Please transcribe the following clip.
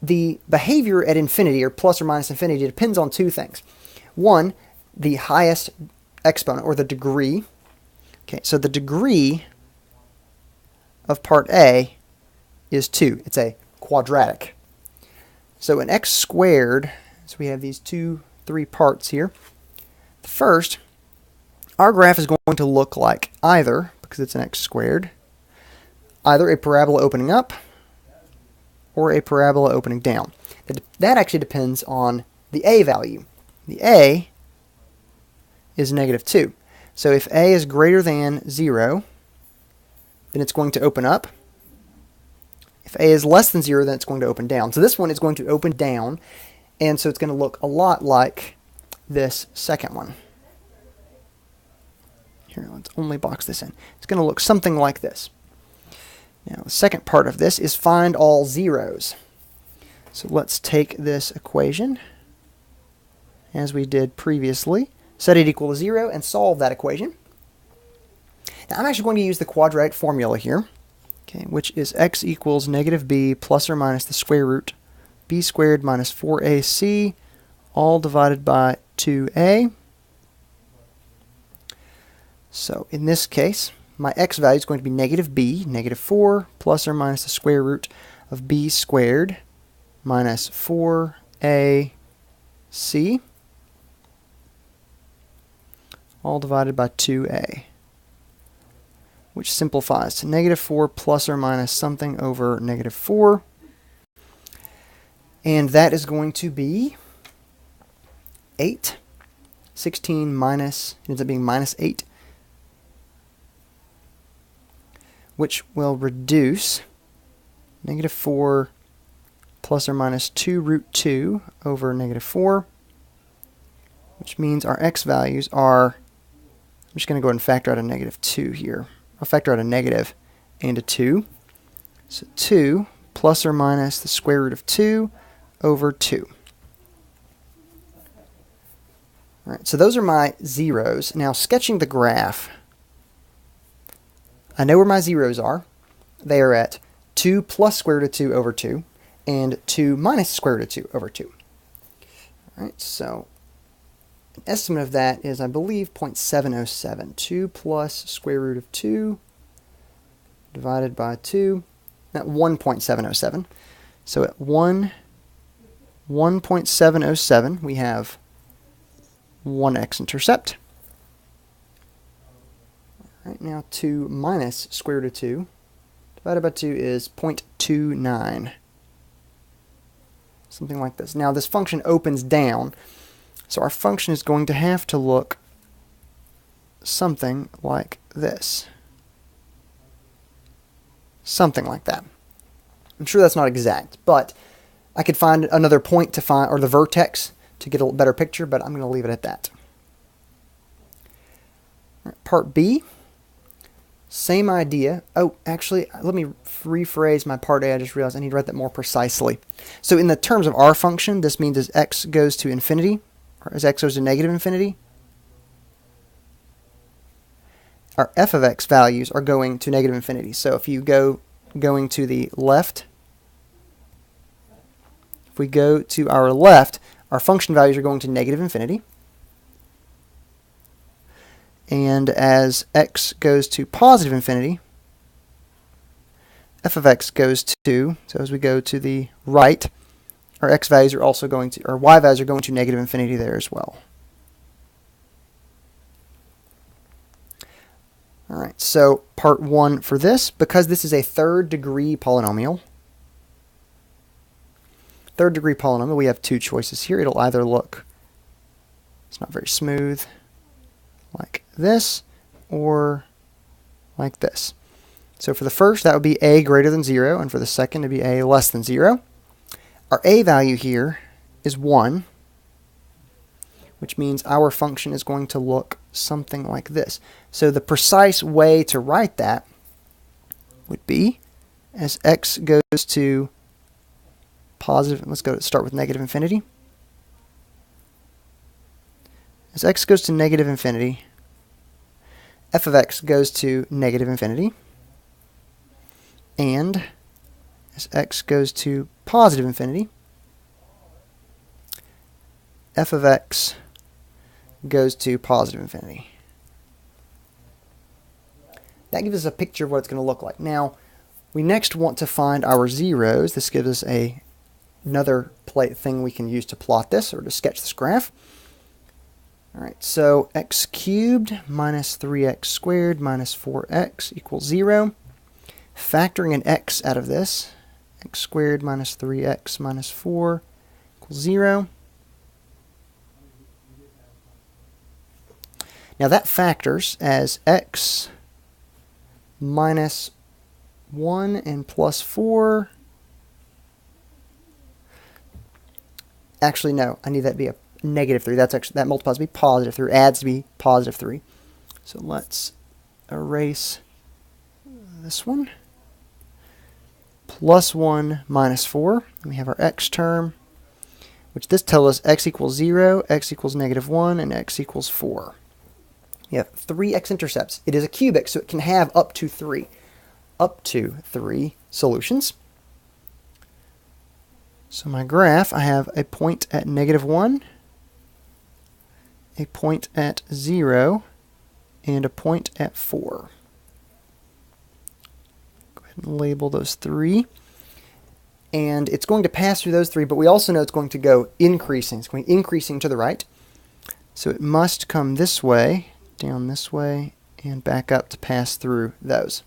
the behavior at infinity, or plus or minus infinity, depends on two things. One, the highest exponent, or the degree. Okay, so the degree of part A is 2. It's a quadratic. So in x squared, so we have these three parts here. The first, our graph is going to look like either, because it's an x squared, either a parabola opening up or a parabola opening down. That actually depends on the a value. The a is -2. So if a is greater than 0, then it's going to open up. If a is less than 0, then it's going to open down. So this one is going to open down, and so it's going to look a lot like this second one. Here, let's only box this in. It's going to look something like this. Now, the second part of this is find all zeros. So let's take this equation, as we did previously, set it equal to 0, and solve that equation. Now, I'm actually going to use the quadratic formula here, okay, which is x equals -b plus or minus the square root b squared minus 4ac, all divided by 2a. So in this case, my x value is going to be -b, -4, plus or minus the square root of b squared minus 4ac, all divided by 2a, which simplifies to -4 plus or minus something over -4. And that is going to be 8. 16 minus, ends up being -8, which will reduce -4 plus or minus 2 root 2 over -4, which means our x values are, I'm just going to go ahead and factor out a -2 here. I'll factor out a negative and a 2. So 2 plus or minus the square root of 2 over 2. All right, so those are my zeros. Now, sketching the graph, I know where my zeros are. They are at 2 plus square root of 2 over 2 and 2 minus square root of 2 over 2. All right, so an estimate of that is, I believe, 0.707. 2 plus square root of 2 divided by 2, at 1.707. So at 1.707, we have one x-intercept. All right, now 2 minus square root of 2 divided by 2 is 0.29. Something like this. Now this function opens down, so our function is going to have to look something like this. Something like that. I'm sure that's not exact, but I could find another point to find, or the vertex, to get a better picture, but I'm going to leave it at that. All right, part B, same idea. Oh, actually, let me rephrase my part A. I just realized I need to write that more precisely. So in the terms of our function, this means as x goes to infinity, or as x goes to negative infinity, our f of x values are going to negative infinity. So if you going to the left, if we go to our left, our function values are going to negative infinity. And as x goes to positive infinity, f of x goes to, so as we go to the right, our x values are also going to, or y values are going to negative infinity there as well. All right, so part 1 for this, because this is a third degree polynomial, we have two choices here. It'll either look, it's not very smooth, like this, or like this. So for the first, that would be a greater than 0, and for the second, it would be a less than 0. Our a value here is 1, which means our function is going to look something like this. So the precise way to write that would be as x goes to positive, let's start with negative infinity. As x goes to negative infinity, f of x goes to negative infinity. And as x goes to positive infinity, f of x goes to positive infinity. That gives us a picture of what it's going to look like. Now, we next want to find our zeros. This gives us another thing we can use to plot this or to sketch this graph. All right, so x cubed minus 3x squared minus 4x equals 0. Factoring an x out of this, x squared minus 3x minus 4 equals 0. Now that factors as x minus 1 and plus 4. Actually, no, I need that to be a negative 3. That multiplies to be positive 3, adds to be positive 3. So let's erase this one. Plus 1 minus 4. And we have our x term, which this tells us x equals 0, x equals negative 1, and x equals 4. You have 3 x-intercepts. It is a cubic, so it can have up to 3. Up to 3 solutions. So my graph, I have a point at negative 1, a point at 0, and a point at 4. Go ahead and label those 3. And it's going to pass through those 3, but we also know it's going to go increasing. It's going increasing to the right. So it must come this way, down this way, and back up to pass through those.